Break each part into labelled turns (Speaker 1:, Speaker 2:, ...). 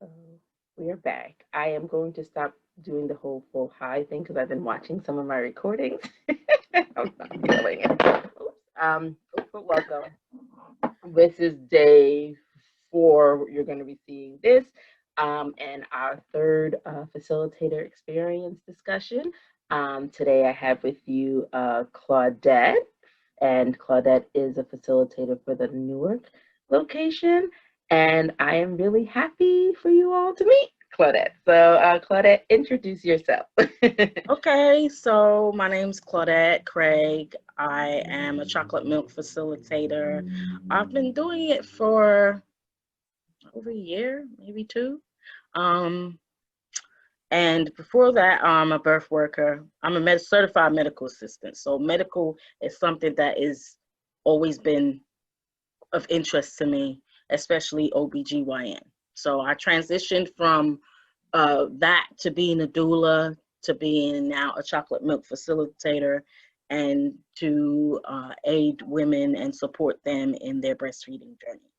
Speaker 1: So we are back. I am going to stop doing the whole full hi thing because I've been watching some of my recordings. I'm not feeling it. Oops. But welcome. This is day 4. You're going to be seeing this, and our third facilitator experience discussion. Today I have with you Claudette, and Claudette is a facilitator for the Newark location. And I am really happy for you all to meet Claudette. So, Claudette, introduce yourself.
Speaker 2: Okay, so my name's Claudette Craig. I am a chocolate milk facilitator. I've been doing it for over a year, maybe two. Um, and before that, I'm a birth worker. I'm a certified medical assistant. So medical is something that is always been of interest to me, especially OBGYN. So I transitioned from that to being a doula, to being now a chocolate milk facilitator, and to aid women and support them in their breastfeeding journey.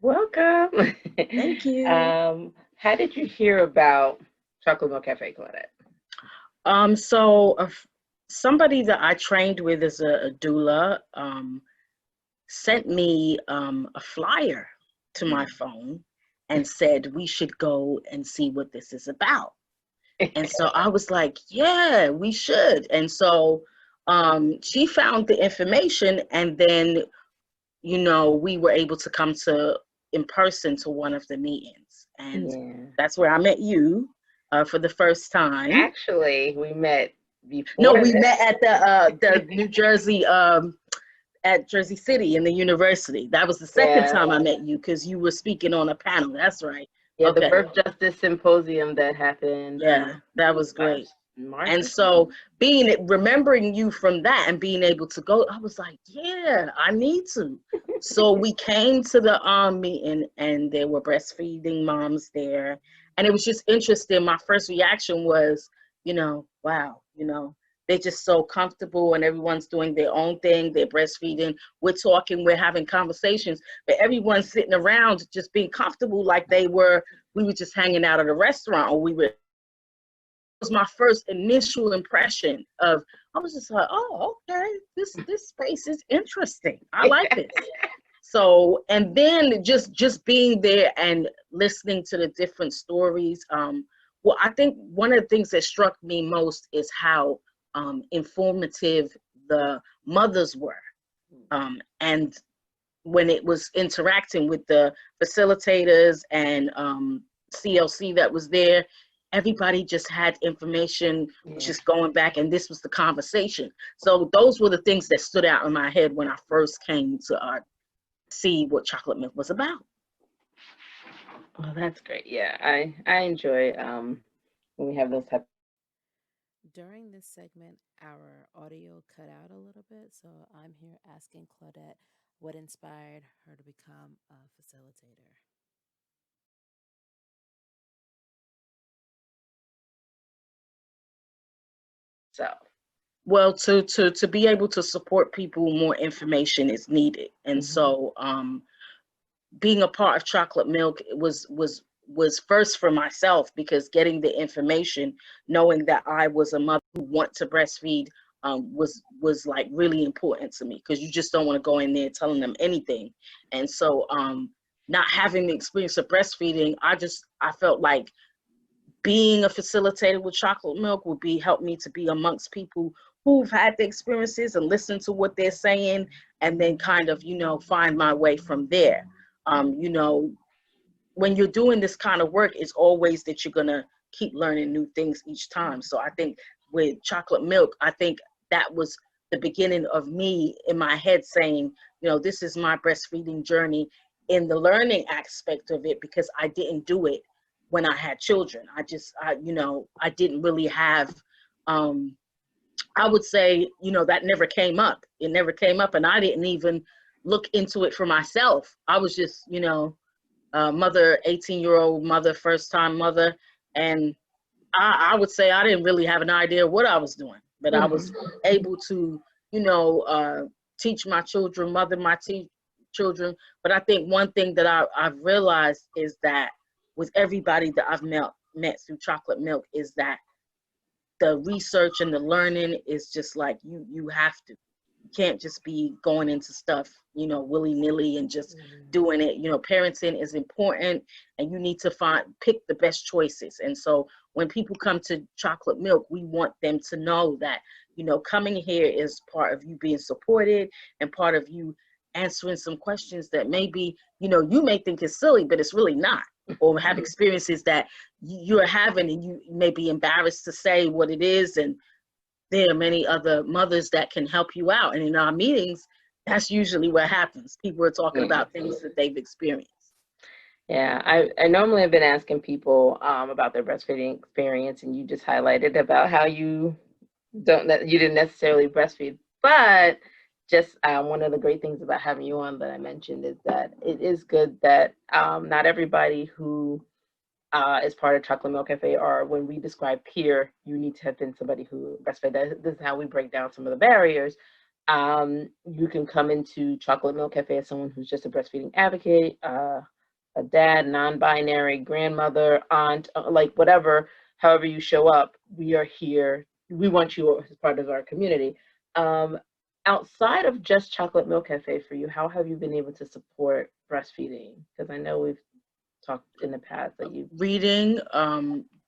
Speaker 1: Welcome.
Speaker 2: Thank you.
Speaker 1: How did you hear about Chocolate Milk Cafe, Claudette?
Speaker 2: So somebody that I trained with as a doula sent me a flyer to my phone and said we should go and see what this is about. And so I was like, yeah, we should. And so she found the information, and then, we were able to come to in person to one of the meetings. And
Speaker 1: Yeah.
Speaker 2: that's where I met you for the first time.
Speaker 1: Actually, we met
Speaker 2: No,
Speaker 1: before
Speaker 2: we
Speaker 1: this.
Speaker 2: met at the New Jersey at Jersey City in the university. That was the second
Speaker 1: Yeah.
Speaker 2: time I met you because you were speaking on a panel. That's right.
Speaker 1: Yeah, the
Speaker 2: Okay.
Speaker 1: Birth Justice Symposium that happened,
Speaker 2: Yeah, that was great.
Speaker 1: last March
Speaker 2: And
Speaker 1: or something.
Speaker 2: so remembering you from that and being able to go, I was like, yeah, I need to. So we came to the meeting, and there were breastfeeding moms there. And it was just interesting. My first reaction was, wow, they're just so comfortable and everyone's doing their own thing. They're breastfeeding. We're talking, we're having conversations, but everyone's sitting around just being comfortable like we were just hanging out at a restaurant, or we were was my first initial impression of. I was just like, oh, okay, this space is interesting. I like this. So, and then just being there and listening to the different stories. Well, I think one of the things that struck me most is how informative the mothers were, and when it was interacting with the facilitators and CLC that was there, everybody just had information, was
Speaker 1: Yeah.
Speaker 2: just going back, and this was the conversation. So those were the things that stood out in my head when I first came to see what chocolate milk was about.
Speaker 1: Well, that's great. Yeah, I enjoy when we have those type.
Speaker 3: During this segment, our audio cut out a little bit, so I'm here asking Claudette what inspired her to become a facilitator.
Speaker 1: So,
Speaker 2: Well, to be able to support people, more information is needed, and
Speaker 1: mhm.
Speaker 2: so being a part of chocolate milk was first for myself, because getting the information, knowing that I was a mother who want to breastfeed, was like really important to me, because you just don't want to go in there telling them anything. And so not having the experience of breastfeeding, I felt like being a facilitator with chocolate milk would be help me to be amongst people who've had the experiences and listen to what they're saying, and then kind of find my way from there. um, you know when you're doing this kind of work, it's always that you're gonna keep learning new things each time. So I think with chocolate milk, I think that was the beginning of me in my head saying, this is my breastfeeding journey in the learning aspect of it, because I didn't do it when I had children. I didn't really have, um, I would say, that never came up. It never came up, and I didn't even look into it for myself. I was just, mother, 18-year-old mother, first time mother. And I would say I didn't really have an idea what I was doing, but I was
Speaker 1: Mhm.
Speaker 2: able to, teach my children, children. But I think one thing that I've realized is that with everybody that I've met through Chocolate Milk is that the research and the learning is just like you have to. You can't just be going into stuff, you know, willy-nilly and just doing it. You know, parenting is important, and you need to pick the best choices. And so when people come to Chocolate Milk, we want them to know that, you know, coming here is part of you being supported and part of you answering some questions that maybe, you know, you may think is silly, but it's really not, or have experiences that you're having and you may be embarrassed to say what it is. And there are many other mothers that can help you out. And in our meetings, that's usually what happens. People are talking about things that they've experienced.
Speaker 1: Yeah, I normally have been asking people about their breastfeeding experience, and you just highlighted about how you didn't necessarily breastfeed, but just one of the great things about having you on that I mentioned is that it is good that not everybody who is part of Chocolate Milk Cafe, or when we describe peer, you need to have been somebody who breastfed. This is how we break down some of the barriers. You can come into Chocolate Milk Cafe as someone who's just a breastfeeding advocate, a dad, non-binary, grandmother, aunt, like whatever, however you show up, we are here. We want you as part of our community. Outside of just Chocolate Milk Cafe for you, how have you been able to support breastfeeding? Because I know we've talked in the past that you
Speaker 2: reading,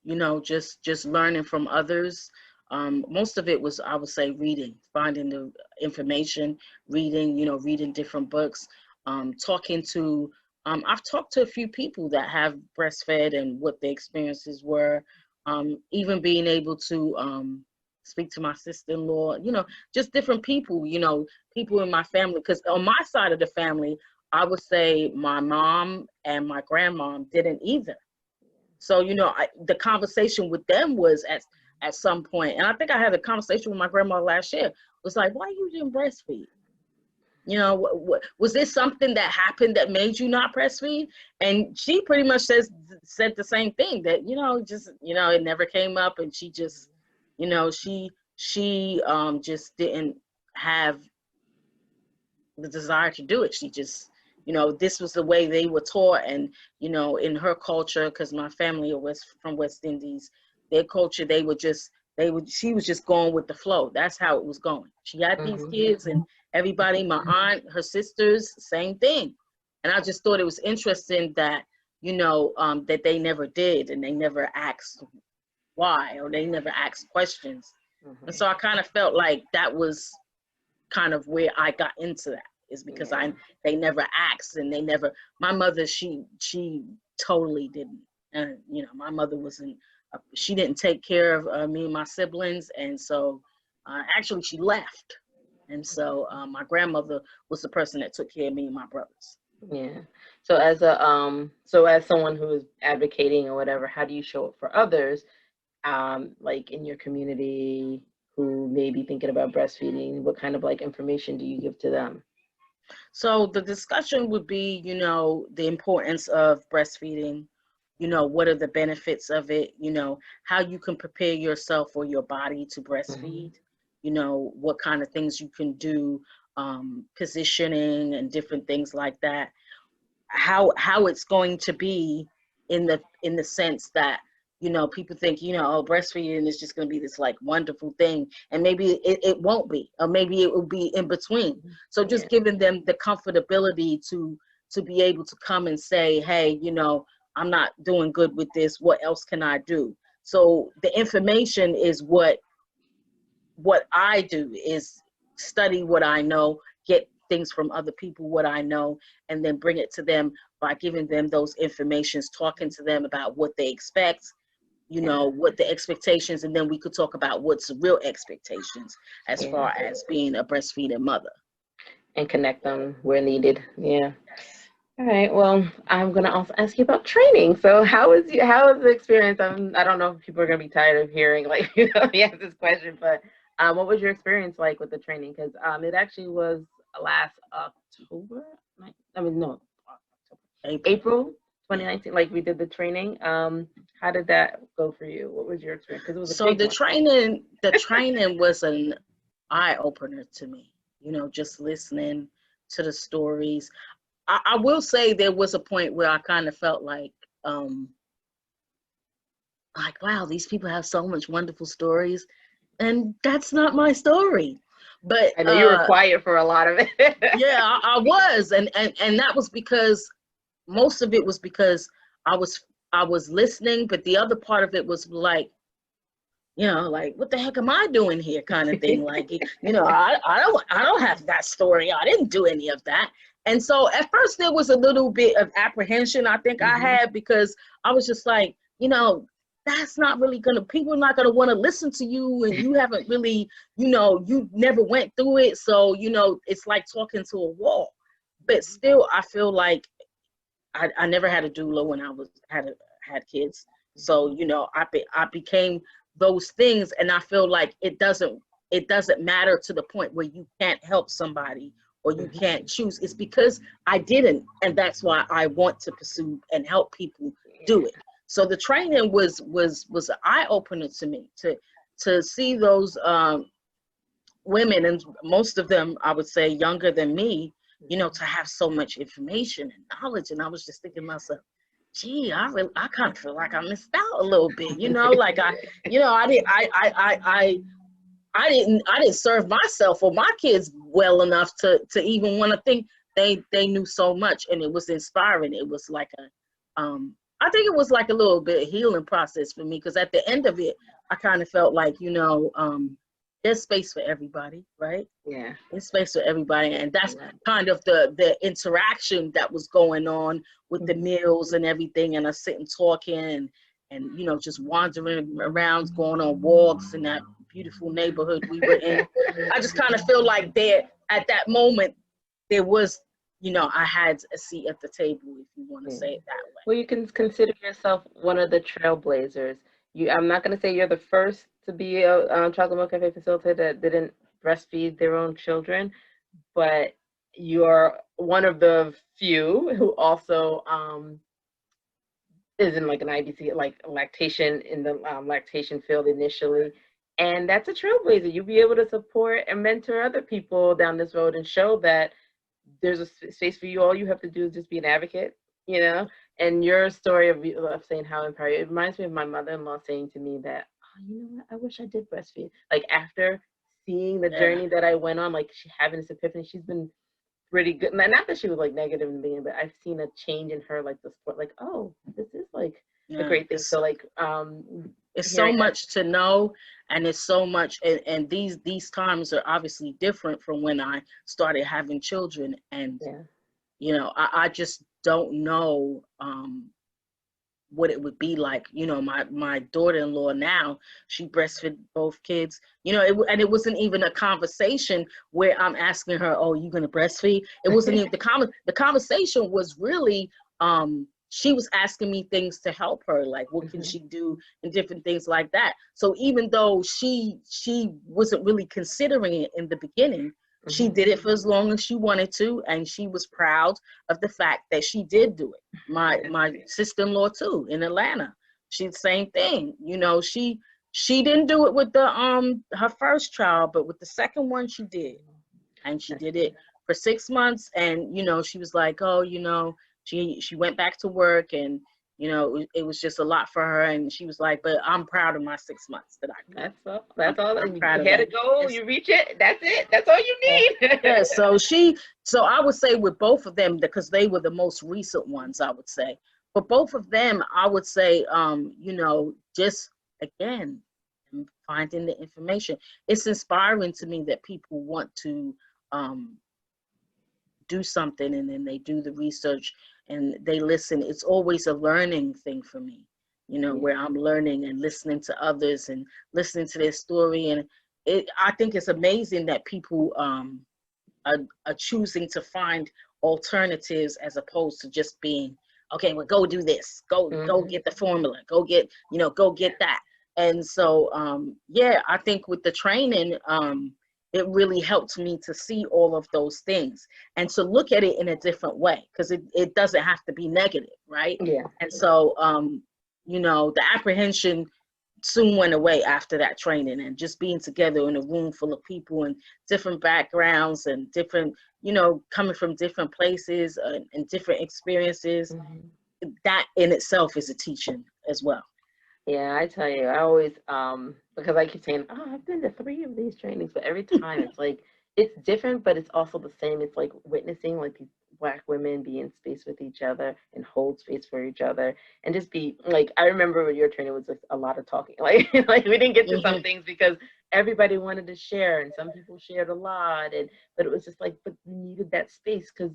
Speaker 2: you know, just learning from others. Most of it was, I would say, reading, finding the information, reading, you know, reading different books, talking to, I've talked to a few people that have breastfed and what the experiences were, even being able to speak to my sister-in-law, you know, just different people, you know, people in my family, because on my side of the family, I would say my mom and my grandmom didn't either. So, you know, the conversation with them was at some point, and I think I had a conversation with my grandma last year, was like, why you didn't breastfeed? You know, was this something that happened that made you not breastfeed? And she pretty much said the same thing, that, you know, just, you know, it never came up, and she just, you know, she just didn't have the desire to do it. She just, you know, this was the way they were taught. And, you know, in her culture, because my family are from West Indies, their culture, she was just going with the flow. That's how it was going. She had these kids, and everybody, my aunt, her sisters, same thing. And I just thought it was interesting that, you know, that they never did, and they never asked why, or they never asked questions. And so I kind of felt like that was kind of where I got into that, is because they never asked, and my mother, she totally didn't. And, you know, my mother she didn't take care of me and my siblings. And so actually she left. And so my grandmother was the person that took care of me and my brothers.
Speaker 1: Yeah. So as someone who is advocating or whatever, how do you show up for others, like in your community, who may be thinking about breastfeeding? What kind of like information do you give to them?
Speaker 2: So the discussion would be, you know, the importance of breastfeeding, you know, what are the benefits of it, you know, how you can prepare yourself or your body to breastfeed, you know, what kind of things you can do, positioning and different things like that, how it's going to be in the sense that, you know, people think, you know, oh, breastfeeding is just going to be this like wonderful thing, and maybe it won't be, or maybe it will be in between. So just giving them the comfortability to be able to come and say, hey, you know, I'm not doing good with this, what else can I do? So the information is what I do, is study what I know, get things from other people, what I know, and then bring it to them by giving them those informations, talking to them about what they expect, you know, what the expectations, and then we could talk about what's the real expectations as far as being a breastfeeding mother.
Speaker 1: And connect them where needed. Yeah. All right. Well, I'm gonna also ask you about training. So how is the experience? I don't know if people are gonna be tired of hearing like you know me ask this question, but what was your experience like with the training? Because it actually was last October. I mean, no, April 2019. Like we did the training. How did that go for you? What was your experience? Because it was a big one.
Speaker 2: The training was an eye opener to me. You know, just listening to the stories. I will say there was a point where I kind of felt like, wow, these people have so much wonderful stories, and that's not my story. But
Speaker 1: I know you were quiet for a lot of it.
Speaker 2: yeah, I was, and that was because most of it was because I was listening, but the other part of it was like, like, what the heck am I doing here, kind of thing. Like, I don't have that story. I didn't do any of that. And so at first there was a little bit of apprehension I think I had, because I was just like, that's not really people are not gonna want to listen to you, and you haven't really, you never went through it. So, it's like talking to a wall. But still, I feel like I never had a doula when I had kids. So, I became those things, and I feel like it doesn't matter to the point where you can't help somebody or you can't choose. It's because I didn't, and that's why I want to pursue and help people do it. So the training was an eye opener to me to see those women, and most of them I would say younger than me, to have so much information and knowledge. And I was just thinking to myself, gee, I kind of feel like I missed out a little bit, like I didn't serve myself or my kids well enough to even want to think they knew so much. And it was inspiring. It was like I think it was like a little bit of healing process for me, because at the end of it, I kind of felt like, there's space for everybody, right?
Speaker 1: Yeah.
Speaker 2: There's space for everybody. And that's kind of the interaction that was going on with the meals and everything, and us sitting talking and just wandering around, going on walks in that beautiful neighborhood we were in. I just kind of feel like at that moment, there was, I had a seat at the table, if you want to say it that way.
Speaker 1: Well, you can consider yourself one of the trailblazers. I'm not going to say you're the first to be a Chocolate Milk Café facilitator that didn't breastfeed their own children, but you're one of the few who also is in like an IBC, like lactation, in the lactation field initially. And that's a trailblazer. You'll be able to support and mentor other people down this road and show that there's a space for you. All you have to do is just be an advocate, and your story of saying how empowered, it reminds me of my mother-in-law saying to me that, oh, you know what, I wish I did breastfeed. Like, after seeing the journey that I went on, like, she having this epiphany, she's been pretty good. Not that she was like negative in the beginning, but I've seen a change in her, like the sport, like, oh, this is like a great thing. So like
Speaker 2: it's so much to know, and it's so much, and these times are obviously different from when I started having children. And I just don't know what it would be like. My daughter-in-law now, she breastfed both kids, and it wasn't even a conversation where I'm asking her, oh, you gonna breastfeed? It wasn't even the conversation was really she was asking me things to help her, like what can she do and different things like that. So even though she wasn't really considering it in the beginning, she did it for as long as she wanted to, and she was proud of the fact that she did do it. My sister-in-law too, in Atlanta, she's the same thing. She didn't do it with the her first child, but with the second one she did, and she did it for 6 months. And she was like, oh, she went back to work, and it was just a lot for her, and she was like, but I'm proud of my 6 months that I did.
Speaker 1: That's all. You had a goal, you reach it, that's it. That's all you need.
Speaker 2: Yeah, so I would say with both of them, because they were the most recent ones, I would say. But both of them, I would say, just again, finding the information. It's inspiring to me that people want to do something, and then they do the research and they listen. It's always a learning thing for me, where I'm learning and listening to others and listening to their story. And I think it's amazing that people are choosing to find alternatives, as opposed to just being, okay, well, go do this, go get the formula, go get that. And so I think with the training, it really helped me to see all of those things and to look at it in a different way, because it doesn't have to be negative, right?
Speaker 1: Yeah.
Speaker 2: And so the apprehension soon went away after that training, and just being together in a room full of people and different backgrounds and different, you know, coming from different places and different experiences, that in itself is a teaching as well.
Speaker 1: Yeah, I tell you, I always, because I keep saying, oh, I've been to 3 of these trainings, but every time it's like, it's different, but it's also the same. It's like witnessing like these Black women be in space with each other and hold space for each other and just be like, I remember when your training was just a lot of talking. Like we didn't get to some things because everybody wanted to share and some people shared a lot. But it was just like, but we needed that space because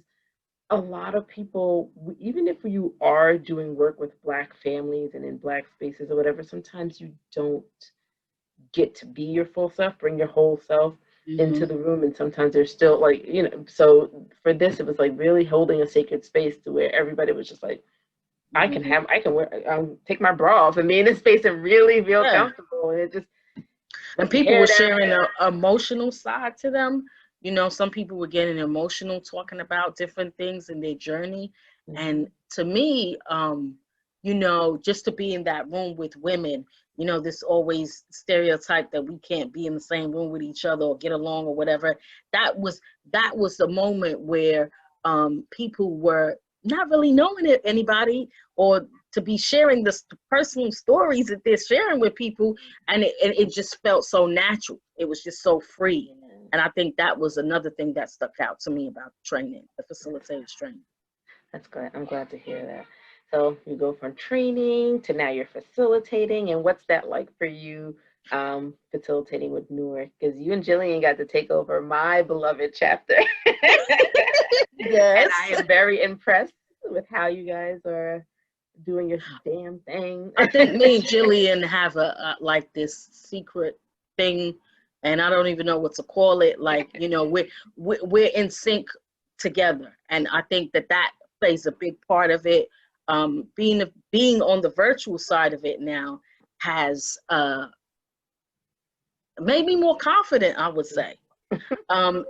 Speaker 1: a lot of people, even if you are doing work with Black families and in Black spaces or whatever, sometimes you don't get to be your full self, bring your whole self into the room. And sometimes there's still like, you know, so for this, it was like really holding a sacred space to where everybody was just like, I can take my bra off and be in this space and really feel comfortable. And it just,
Speaker 2: and people were sharing an emotional side to them. You know, some people were getting emotional talking about different things in their journey. And to me, you know, just to be in that room with women, you know, this always stereotype that we can't be in the same room with each other or get along or whatever. That was the moment where people were not really knowing anybody, or to be sharing the personal stories that they're sharing with people, and it just felt so natural. It was just so free. And I think that was another thing that stuck out to me about training, the facilitators training.
Speaker 1: That's good. I'm glad to hear that. So you go from training to now you're facilitating. And what's that like for you, facilitating with Newark? Because you and Jillian got to take over my beloved chapter.
Speaker 2: Yes.
Speaker 1: And I am very impressed with how you guys are doing your damn thing.
Speaker 2: I think me and Jillian have a like this secret thing, and I don't even know what to call it. Like, you know, we're in sync together, and I think that plays a big part of it. Being on the virtual side of it now has made me more confident, I would say.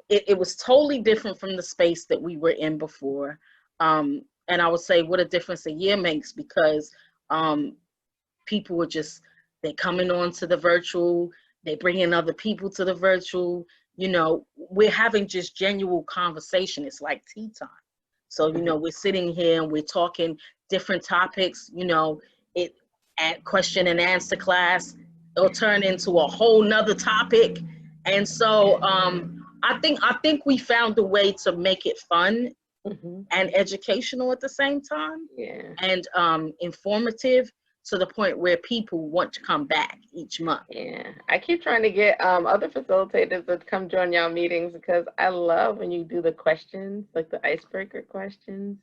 Speaker 2: It was totally different from the space that we were in before. And I would say what a difference a year makes, because people were they're coming on to the virtual, they're bringing other people to the virtual, you know, we're having just genuine conversation. It's like tea time. So, you know, we're sitting here and we're talking different topics, you know, at question and answer class, it'll turn into a whole nother topic. And so I think we found a way to make it fun and educational at the same time, and informative, to the point where people want to come back each month.
Speaker 1: Yeah, I keep trying to get other facilitators to come join y'all meetings, because I love when you do the questions, like the icebreaker questions.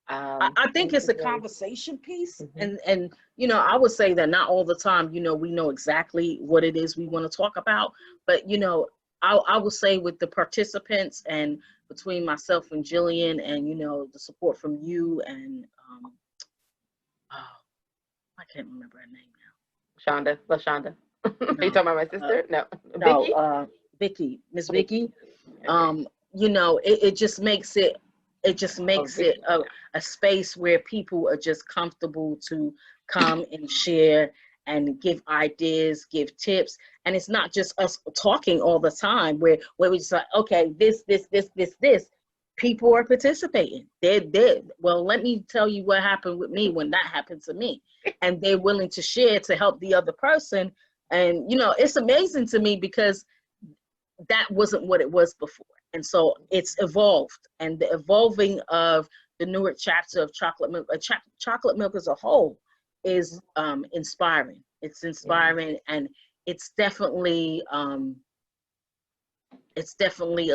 Speaker 2: I think it's a conversation piece, and you know, I would say that not all the time, you know, we know exactly what it is we want to talk about, but you know, I will say with the participants and between myself and Jillian, and you know, the support from you and I can't remember her name now.
Speaker 1: Shonda, LaShonda. Are you talking about my sister? No, Vicky.
Speaker 2: Vicky, Miss Vicky. You know, it just makes it a space where people are just comfortable to come and share and give ideas, give tips. And it's not just us talking all the time where we just like, okay, this. People are participating. They're well, let me tell you what happened with me when that happened to me. And they're willing to share to help the other person. And, you know, it's amazing to me because that wasn't what it was before. And so it's evolved. And the evolving of the Newark chapter of Chocolate Milk, Chocolate Milk as a whole, is inspiring. It's inspiring, and it's definitely a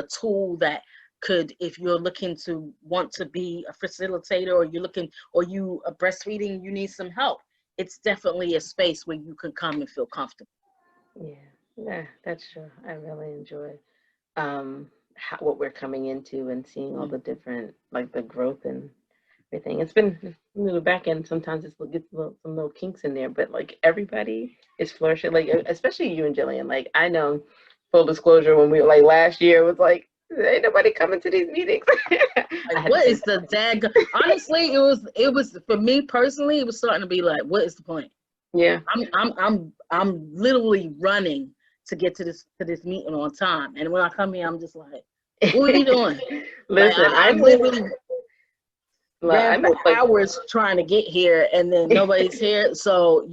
Speaker 2: tool that could, if you're looking to want to be a facilitator, or you are breastfeeding, you need some help, it's definitely a space where you can come and feel comfortable.
Speaker 1: Yeah, that's true. I really enjoy what we're coming into and seeing all the different, like the growth and everything. It's been a little back end. Sometimes it gets some little kinks in there, but like everybody is flourishing. Like especially you and Jillian. Like I know, full disclosure, when we like last year, it was like, ain't nobody coming to these meetings.
Speaker 2: Like, what is the dag? Honestly, it was for me personally, it was starting to be like, what is the point?
Speaker 1: Yeah.
Speaker 2: I'm literally running to get to this meeting on time. And when I come here, I'm just like, what are you doing? Like
Speaker 1: Listen,
Speaker 2: I literally
Speaker 1: I
Speaker 2: ran for
Speaker 1: moved like,
Speaker 2: hours trying to get here, and then nobody's here. So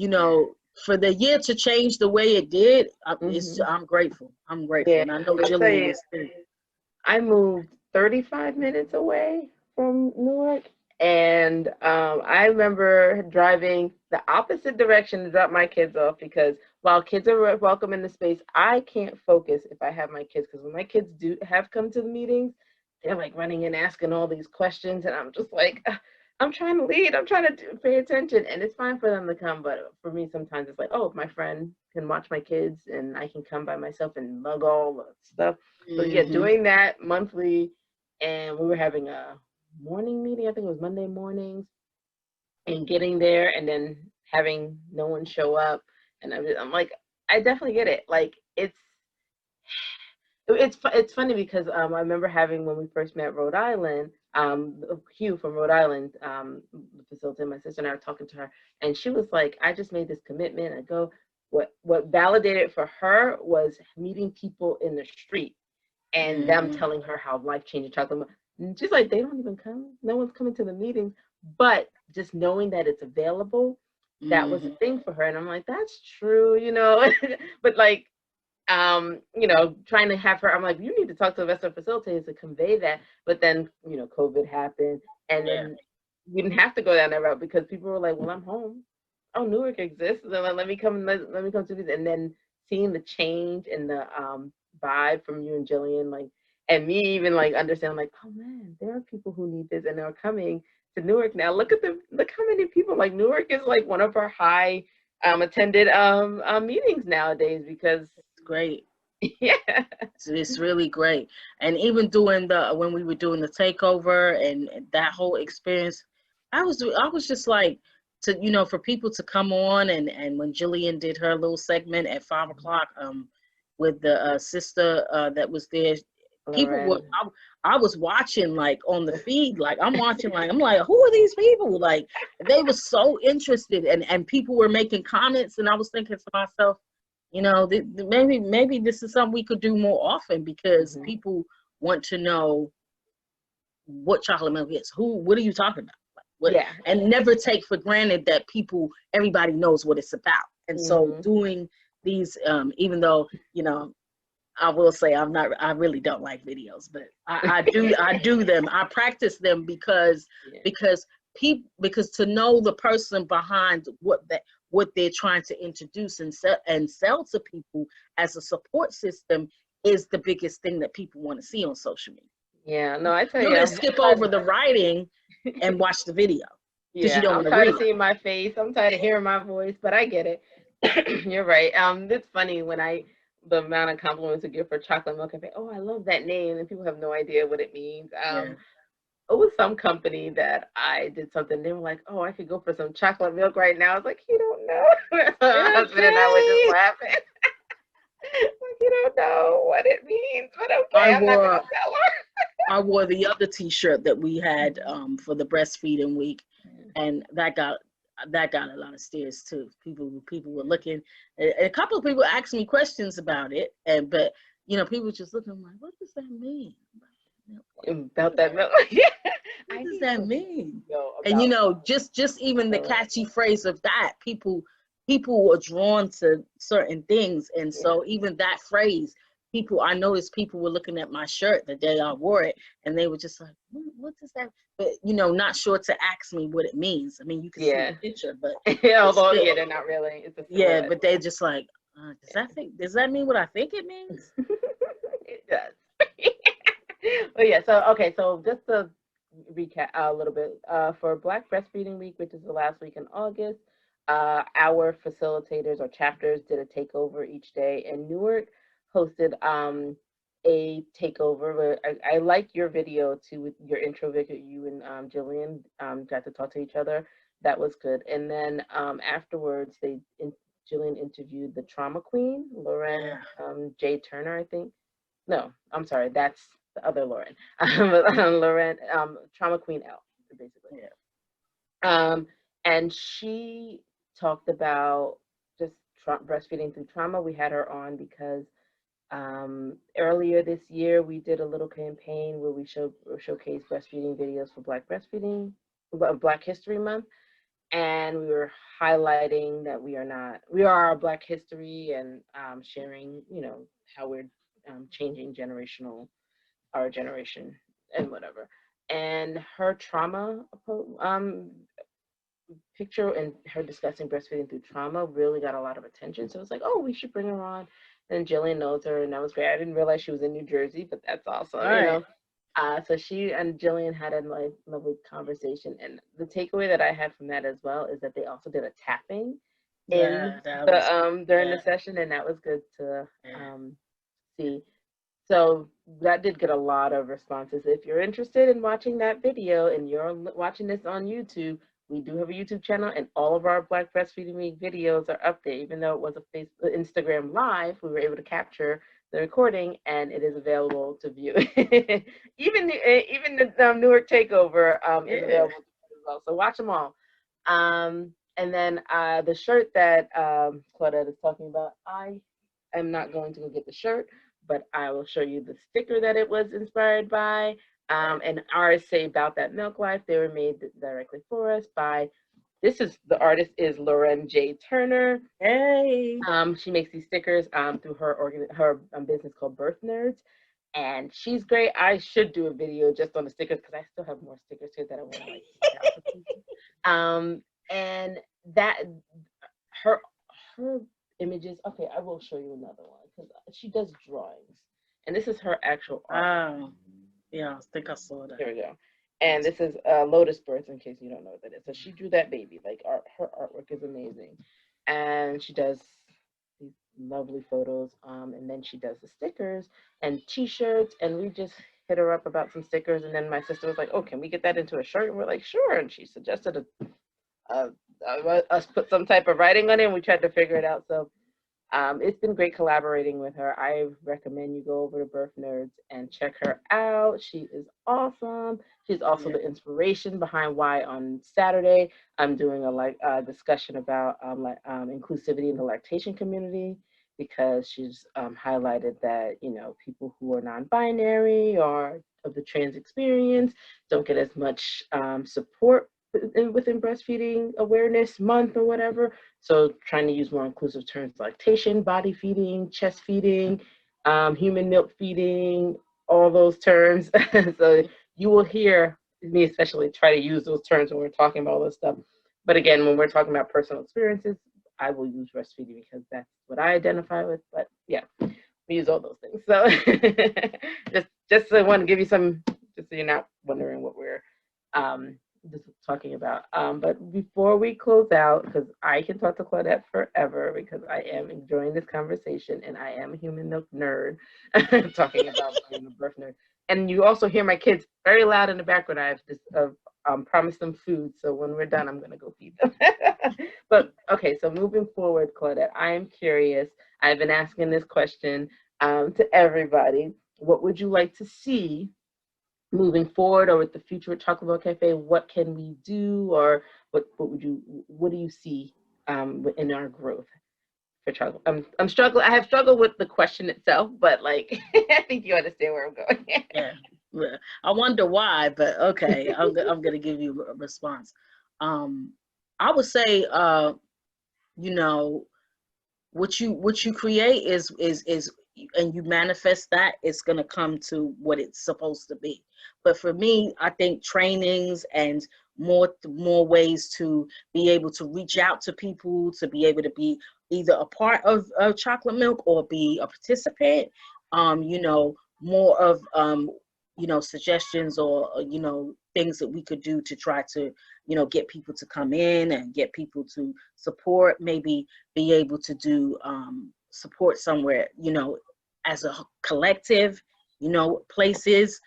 Speaker 2: for the year to change the way it did, I'm grateful. I'm grateful,
Speaker 1: yeah,
Speaker 2: and I know
Speaker 1: I'll tell
Speaker 2: Jillian
Speaker 1: you,
Speaker 2: is too.
Speaker 1: I moved 35 minutes away from Newark. And I remember driving the opposite direction to drop my kids off because while kids are welcome in the space, I can't focus if I have my kids. Because when my kids do have come to the meetings, they're like running and asking all these questions. And I'm just like, I'm trying to lead. I'm trying to pay attention. And it's fine for them to come. But for me, sometimes it's like, oh, if my friend can watch my kids and I can come by myself and mug all the stuff. So yeah, doing that monthly, and we were having a morning meeting. I think it was Monday mornings, and getting there, and then having no one show up, and I'm like, I definitely get it. Like it's funny because I remember having when we first met Rhode Island. Hugh from Rhode Island, the facilitator, my sister and I were talking to her, and she was like, "I just made this commitment." I go, "What validated for her was meeting people in the street and them telling her how life-changing chocolate milk. And she's like, they don't even come. No one's coming to the meetings. But just knowing that it's available, that was a thing for her. And I'm like, that's true, but like, trying to have her, I'm like, you need to talk to the rest of the facilitators to convey that. But then, COVID happened. And then we didn't have to go down that route because people were like, well, I'm home. Oh, Newark exists. Then let me come to these. And then seeing the change in the vibe from you and Jillian, like, and me even like understanding, like, oh man, there are people who need this and they're coming to Newark now. Look how many people, like, Newark is like one of our high attended meetings nowadays because
Speaker 2: Great.
Speaker 1: yeah.
Speaker 2: It's really great. And even doing when we were doing the takeover and that whole experience, I was just like, for people to come on, and when Jillian did her little segment at 5 o'clock, with the sister that was there, people were,
Speaker 1: Lauren.
Speaker 2: I was watching like on the feed, like I'm watching, like I'm like, who are these people? Like they were so interested, and people were making comments, and I was thinking to myself, maybe this is something we could do more often because people want to know what chocolate milk is. What are you talking about?
Speaker 1: Yeah.
Speaker 2: And never take for granted that everybody knows what it's about. And so doing these, even though, I will say I really don't like videos, but I do them. I practice them because to know the person behind what they're trying to introduce and sell to people as a support system is the biggest thing that people want to see on social media.
Speaker 1: Yeah, no, I tell
Speaker 2: You're
Speaker 1: you,
Speaker 2: gonna skip over the writing and watch the video because you
Speaker 1: yeah,
Speaker 2: don't
Speaker 1: I'm
Speaker 2: want to
Speaker 1: tired
Speaker 2: read
Speaker 1: of
Speaker 2: it.
Speaker 1: seeing my face. I'm tired of hearing my voice, but I get it. You're right. It's funny when the amount of compliments I get for Chocolate Milk Café. Oh, I love that name, and people have no idea what it means.
Speaker 2: Yeah.
Speaker 1: It was some company that I did something. They were like, "Oh, I could go for some chocolate milk right now." I was like, "You don't know." My husband and I were just laughing. Like, you don't know what it means, but okay, I'm not gonna tell her.
Speaker 2: I wore the other T-shirt that we had for the breastfeeding week, and that got a lot of stares too. People were looking. A couple of people asked me questions about it, but people just looking like, what does that mean?
Speaker 1: About that milk. Yeah.
Speaker 2: What does that mean?
Speaker 1: And
Speaker 2: just even the catchy phrase of that, people were drawn to certain things, and so even that phrase, I noticed people were looking at my shirt the day I wore it, and they were just like, what does that? But not sure to ask me what it means. I mean, you can see the picture, but
Speaker 1: although they're not really. It's a silhouette.
Speaker 2: but they're just like, does that mean what I think it means?
Speaker 1: It does. But yeah, so just to recap a little bit, for Black Breastfeeding Week, which is the last week in August, our facilitators or chapters did a takeover each day, and Newark hosted a takeover. Where I like your video too, with your intro video. You and Jillian got to talk to each other. That was good. And then afterwards, Jillian interviewed the trauma queen, Lauren J. Turner, I think. No, I'm sorry, that's the other Lauren. Lauren, trauma queen L, basically. And she talked about just breastfeeding through trauma. We had her on because earlier this year we did a little campaign where we showcased breastfeeding videos for Black History Month, and we were highlighting that we are our Black history, and sharing, how we're changing our generation and whatever. And her trauma picture and her discussing breastfeeding through trauma really got a lot of attention. So it's like, oh, we should bring her on. And Jillian knows her, and that was great. I didn't realize she was in New Jersey, but that's awesome,
Speaker 2: Right.
Speaker 1: So she and Jillian had a lovely conversation, and the takeaway that I had from that as well is that they also did a tapping in
Speaker 2: Yeah, that was,
Speaker 1: the during
Speaker 2: yeah,
Speaker 1: the session, and that was good to
Speaker 2: yeah.
Speaker 1: see. So that did get a lot of responses. If you're interested in watching that video and you're watching this on YouTube, we do have a YouTube channel, and all of our Black Breastfeeding Week videos are up there. Even though it was a Instagram Live, we were able to capture the recording, and it is available to view. even the Newark Takeover is available as well. So watch them all. And then the shirt that Claudette is talking about, I am not going to go get the shirt, but I will show you the sticker that it was inspired by. And ours say about that milk life. They were made directly for us by, the artist is Lauren J. Turner.
Speaker 2: Hey.
Speaker 1: She makes these stickers through her business called Birth Nerds, and she's great. I should do a video just on the stickers because I still have more stickers here that I want to like put out for people. And that her images. Okay, I will show you another one because she does drawings, and this is her actual art.
Speaker 2: Oh, yeah, I think I saw that.
Speaker 1: Here we go. And this is Lotus Birth, in case you don't know what that is. So she drew that baby. Like, her artwork is amazing, and she does these lovely photos. And then she does the stickers and T-shirts, and we just hit her up about some stickers. And then my sister was like, "Oh, can we get that into a shirt?" And we're like, "Sure." And she suggested us put some type of writing on it, and we tried to figure it out. So it's been great collaborating with her. I recommend you go over to Birth Nerds and check her out. She is awesome. She's also the inspiration behind why on Saturday I'm doing a discussion about inclusivity in the lactation community, because she's highlighted that people who are non-binary or of the trans experience don't get as much support within Breastfeeding Awareness Month or whatever. So trying to use more inclusive terms, lactation, body feeding, chest feeding, human milk feeding, all those terms. So you will hear me especially try to use those terms when we're talking about all this stuff. But again, when we're talking about personal experiences, I will use breastfeeding because that's what I identify with. But yeah, we use all those things. So just I want to give you some, just so you're not wondering what we're just talking about. But before we close out, because I can talk to Claudette forever because I am enjoying this conversation and I am a human milk nerd talking about being a birth nerd. And you also hear my kids very loud in the background. I have just promised them food, so when we're done, I'm gonna go feed them. But okay, so moving forward, Claudette, I am curious. I've been asking this question to everybody. What would you like to see moving forward, or with the future of Chocolate Milk Cafe? What can we do, or what do you see in our growth for chocolate? I'm struggling. I have struggled with the question itself, but like I think you understand where I'm going.
Speaker 2: Yeah, I wonder why, but okay, I'm gonna give you a response. I would say, what you create is and you manifest that, it's gonna come to what it's supposed to be. But for me, I think trainings and more ways to be able to reach out to people, to be able to be either a part of Chocolate Milk or be a participant. More of suggestions or things that we could do to try to get people to come in and get people to support, maybe be able to do support somewhere as a collective, places,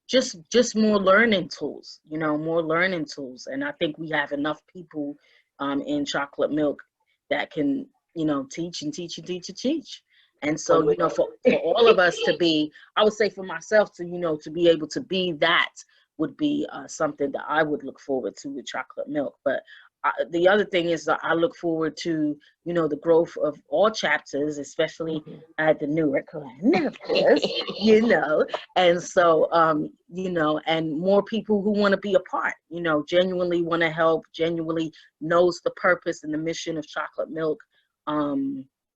Speaker 2: just more learning tools, and I think we have enough people in Chocolate Milk that can teach and teach and teach and teach. And so, for all of us to be, I would say for myself to, to be able to be that would be something that I would look forward to with chocolate milk. But the other thing is that I look forward to, you know, the growth of all chapters, especially at the Newark campus, you know. And so, you know, and more people who want to be a part, you know, genuinely want to help, genuinely knows the purpose and the mission of chocolate milk,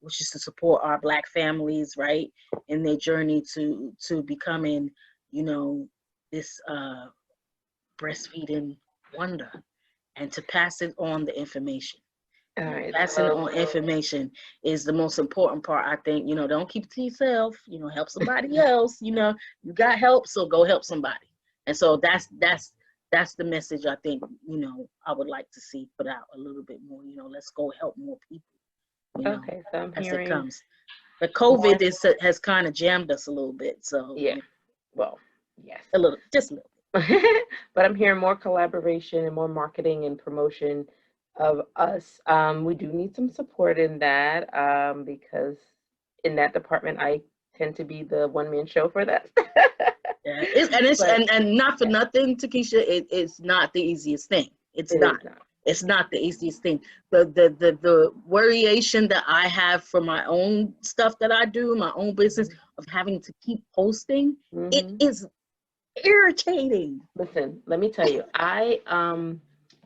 Speaker 2: which is to support our Black families, right, in their journey to becoming, you know, this breastfeeding wonder, and to pass it on the information.
Speaker 1: All right.
Speaker 2: Passing on information is the most important part, I think. You know, don't keep it to yourself, you know, help somebody else. You know, you got help, so go help somebody. And so that's the message I think, you know, I would like to see put out a little bit more. You know, let's go help more people, you know,
Speaker 1: Okay, so I'm
Speaker 2: as
Speaker 1: hearing
Speaker 2: it comes. But COVID has kind of jammed us a little bit. So
Speaker 1: yeah, well, yes.
Speaker 2: just a little.
Speaker 1: But I'm hearing more collaboration and more marketing and promotion of us. We do need some support in that, because in that department, I tend to be the one-man show for that.
Speaker 2: Yeah, and not for nothing, Takesha, it's not the easiest thing. It's not. It's not the easiest thing. The variation that I have for my own stuff that I do, my own business, of having to keep posting, it is irritating.
Speaker 1: Listen, let me tell you,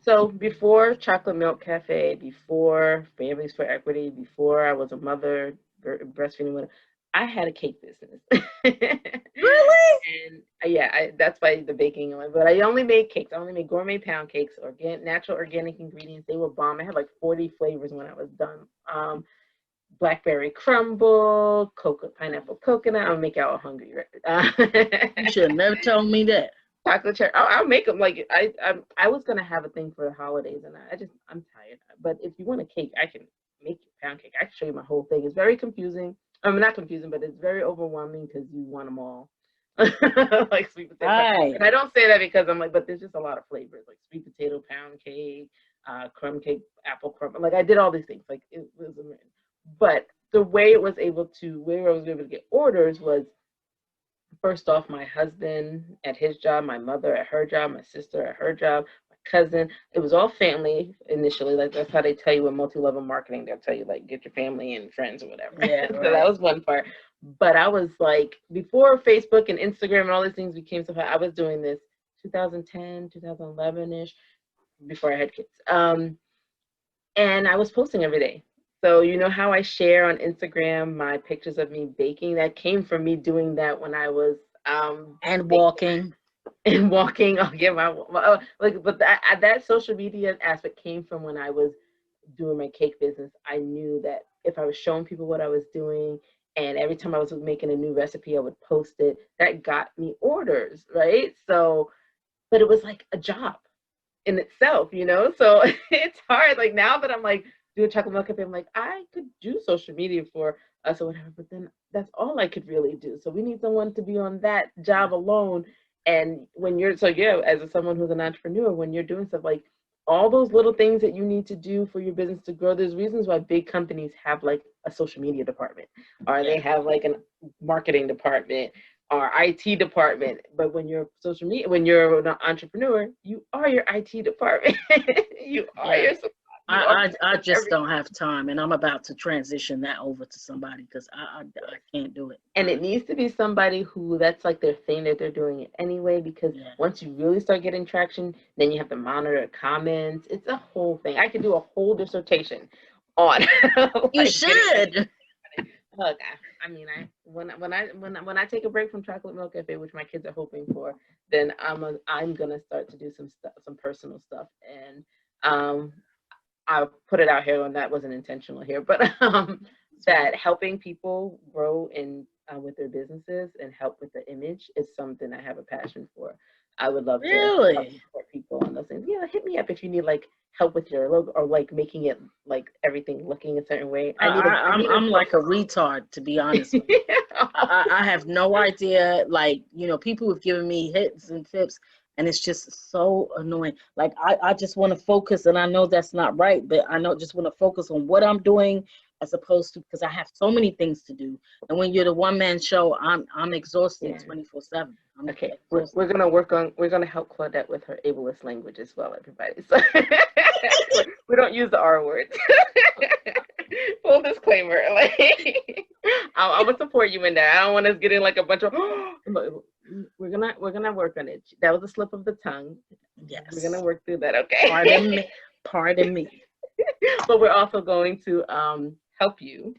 Speaker 1: so before Chocolate Milk Cafe, before Families for Equity, before I was a mother breastfeeding woman, I had a cake business.
Speaker 2: Really?
Speaker 1: And yeah, that's why the baking one. But I only made cakes. I only made gourmet pound cakes, natural organic ingredients. They were bomb. I had like 40 flavors when I was done. Blackberry crumble, pineapple coconut. I'll make you all hungry.
Speaker 2: You should have never told me that.
Speaker 1: Chocolate cherry. I'll make them. Like I was gonna have a thing for the holidays, and I'm tired. But if you want a cake, I can make you a pound cake. I can show you my whole thing. It's very confusing. I mean, not confusing, but it's very overwhelming because you want them all. Like sweet potato.
Speaker 2: Right.
Speaker 1: And I don't say that because I'm like, but there's just a lot of flavors, like sweet potato pound cake, crumb cake, apple crumb. Like I did all these things. Like it was amazing. But the way I was able to get orders was, first off, my husband at his job, my mother at her job, my sister at her job, my cousin. It was all family initially. Like that's how they tell you in multi-level marketing. They'll tell you like get your family and friends or whatever.
Speaker 2: Yeah,
Speaker 1: So that was one part. But I was like, before Facebook and Instagram and all these things became so hot, I was doing this 2010, 2011-ish, before I had kids. And I was posting every day. So you know how I share on Instagram my pictures of me baking? That came from me doing that when I was
Speaker 2: and walking.
Speaker 1: And walking. Oh yeah, but that social media aspect came from when I was doing my cake business. I knew that if I was showing people what I was doing, and every time I was making a new recipe, I would post it. That got me orders, right? So, but it was like a job in itself, you know. So it's hard. Like now that I'm like, do a Chocolate Milk Café, I'm like, I could do social media for us or whatever, but then that's all I could really do. So we need someone to be on that job alone. And when you're, as someone who's an entrepreneur, when you're doing stuff like all those little things that you need to do for your business to grow, there's reasons why big companies have like a social media department, or they have like a marketing department or IT department. But when you're when you're an entrepreneur, you are your IT department. You are your
Speaker 2: I just don't have time, and I'm about to transition that over to somebody because I can't do it.
Speaker 1: And it needs to be somebody who that's like their thing, that they're doing it anyway, because once you really start getting traction, then you have to monitor comments. It's a whole thing. I could do a whole dissertation on
Speaker 2: you should.
Speaker 1: Look, I mean, when I take a break from Chocolate Milk Cafe, which my kids are hoping for, then I'm gonna start to do some personal stuff, and I'll put it out here, and that wasn't intentional here, but that helping people grow in with their businesses and help with the image is something I have a passion for. I would love to support people on those things. Yeah, hit me up if you need like help with your logo or like making it like everything looking a certain way.
Speaker 2: I'm like a retard, to be honest with you. I have no idea. Like, you know, people have given me hits and tips, and it's just so annoying. Like I just want to focus, and I know that's not right, but I just want to focus on what I'm doing as opposed to, because I have so many things to do. And when you're the one-man show, I'm exhausted 24/7.
Speaker 1: Okay, we're gonna help Claudette with her ableist language as well, everybody. So we don't use the R word. Full disclaimer, like I'm gonna support you in that. I don't want us getting like a bunch of. We're gonna work on it. That was a slip of the tongue.
Speaker 2: Yes.
Speaker 1: We're gonna work through that. Okay.
Speaker 2: Pardon me.
Speaker 1: But we're also going to help you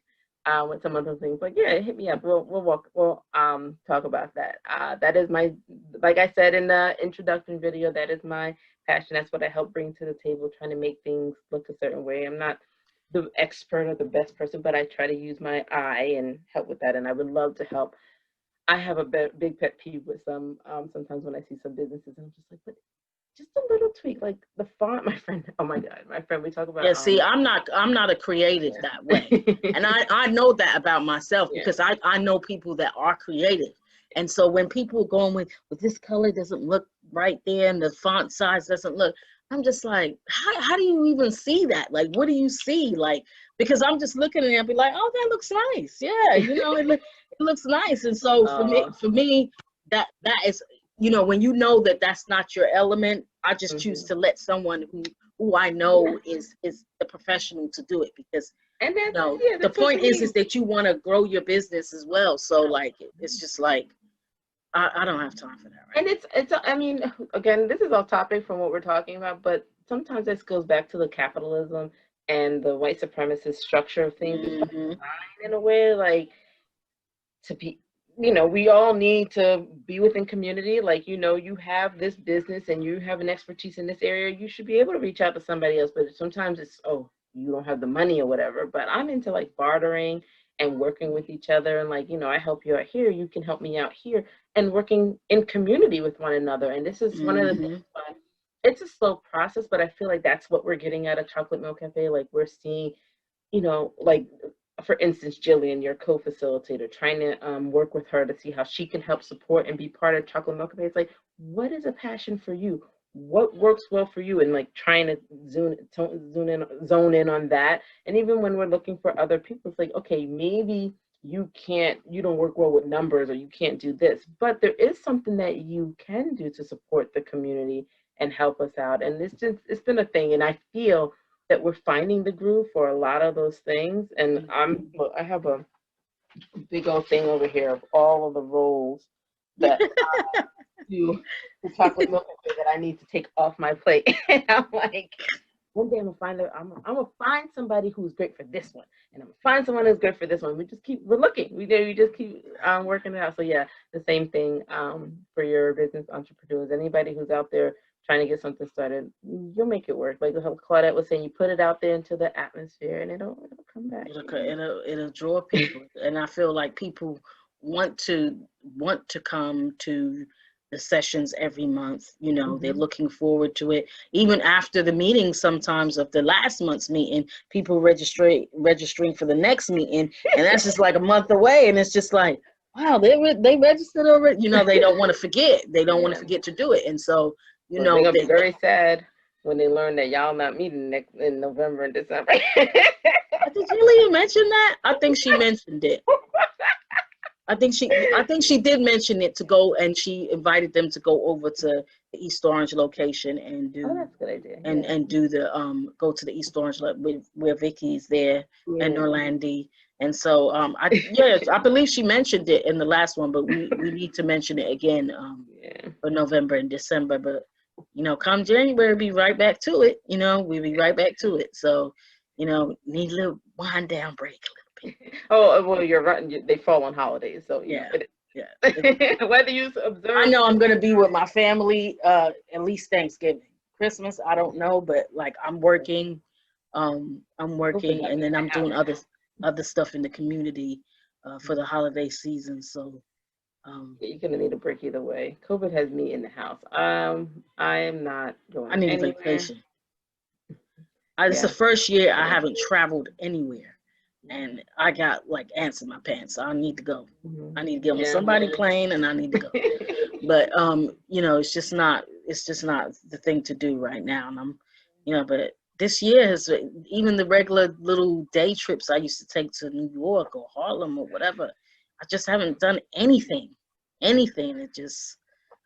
Speaker 1: with some of those things. Like, yeah, hit me up. We'll talk about that. That is my, like I said in the introduction video, that is my passion. That's what I help bring to the table, trying to make things look a certain way. I'm not the expert or the best person, but I try to use my eye and help with that. And I would love to help. I have a big pet peeve with sometimes when I see some businesses, and I'm just like, but just a little tweak, like the font. My friend, oh my God, my friend, we talk about.
Speaker 2: Yeah, see, I'm not a creative that way, and I know that about myself because I know people that are creative, and so when people are going with this color doesn't look right there and the font size doesn't look, I'm just like, how do you even see that? Like, what do you see? Like, because I'm just looking at it and be like, oh, that looks nice. Yeah, it looks nice. And so for me, that is, when you know that that's not your element, I just choose to let someone who I know is the professional to do it, because
Speaker 1: and then,
Speaker 2: the point is that you want to grow your business as well. So like, it's just like, I don't have time for that. Right?
Speaker 1: And it's I mean, again, this is off topic from what we're talking about, but sometimes this goes back to the capitalism and the white supremacist structure of things.
Speaker 2: Mm-hmm.
Speaker 1: In a way, like, to be, we all need to be within community. Like, you have this business and you have an expertise in this area, you should be able to reach out to somebody else. But sometimes it's, oh, you don't have the money or whatever. But I'm into like bartering and working with each other, and like, I help you out here, you can help me out here, and working in community with one another. And this is one of the things. It's a slow process, but I feel like that's what we're getting at a Chocolate Milk Cafe. Like, we're seeing, like, for instance, Jillian, your co-facilitator, trying to work with her to see how she can help support and be part of Chocolate Milk Cafe. It's like, what is a passion for you? What works well for you? And like trying to zone in on that. And even when we're looking for other people, it's like, okay, maybe you don't work well with numbers, or you can't do this, but there is something that you can do to support the community and help us out. And it's been a thing. And I feel that we're finding the groove for a lot of those things. And I have a big old thing over here of all of the roles that do the Chocolate Milk Café that I need to take off my plate. And I'm like, one day I'm gonna find somebody who's great for this one, and I'm gonna find someone who's good for this one. We're looking. We just keep working it out. So yeah, the same thing for your business entrepreneurs. Anybody who's out there trying to get something started, you'll make it work. Like Claudette was saying, you put it out there into the atmosphere, and it'll come back.
Speaker 2: It'll draw people, and I feel like people want to come to the sessions every month. They're looking forward to it. Even after the meeting, sometimes of the last month's meeting, people registering for the next meeting, and that's just like a month away, and it's just like, wow, they registered already. They don't want to forget. They don't want to forget to do it, and so.
Speaker 1: They're gonna be very sad when they learn that y'all not meeting in November and December.
Speaker 2: Did Julia mention that? I think she mentioned it. I think she did mention it, to go, and she invited them to go over to the East Orange location and do.
Speaker 1: Oh, that's a good idea.
Speaker 2: And do the go to the East Orange where Vicky's there and Norlandi. And so I believe she mentioned it in the last one, but we need to mention it again for November and December. But come January, we'll be right back to it. We'll be right back to it. So, need a little wind down break a little bit.
Speaker 1: Oh, well, you're right. They fall on holidays, so yeah. Whether you observe.
Speaker 2: I know I'm gonna be with my family at least Thanksgiving. Christmas, I don't know, but like I'm working, and then I'm doing other stuff in the community for the holiday season. So.
Speaker 1: You're gonna need a break either way. COVID has me in the house. I am not going.
Speaker 2: I need a vacation. It's the first year I haven't traveled anywhere, and I got like ants in my pants. So I need to go. I need to get on somebody's plane, and I need to go. But it's just not the thing to do right now. And I'm, but this year has, even the regular little day trips I used to take to New York or Harlem or whatever, I just haven't done anything. It just,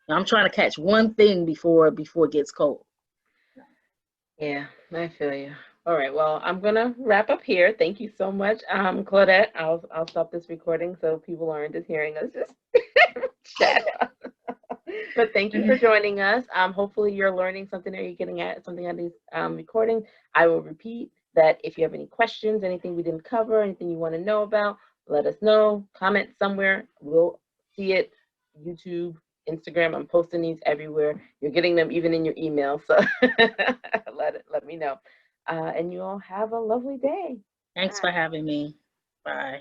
Speaker 2: I'm trying to catch one thing before it gets cold.
Speaker 1: Yeah, I feel you. All right, well, I'm gonna wrap up here. Thank you so much, Claudette. I'll stop this recording so people aren't just hearing us just chat. But thank you for joining us. Hopefully you're learning something or you're getting at something on these recordings. I will repeat that if you have any questions, anything we didn't cover, anything you want to know about, let us know. Comment somewhere. We'll see it. YouTube, Instagram. I'm posting these everywhere. You're getting them even in your email. So let me know. And you all have a lovely day.
Speaker 2: Thanks for having me. Bye.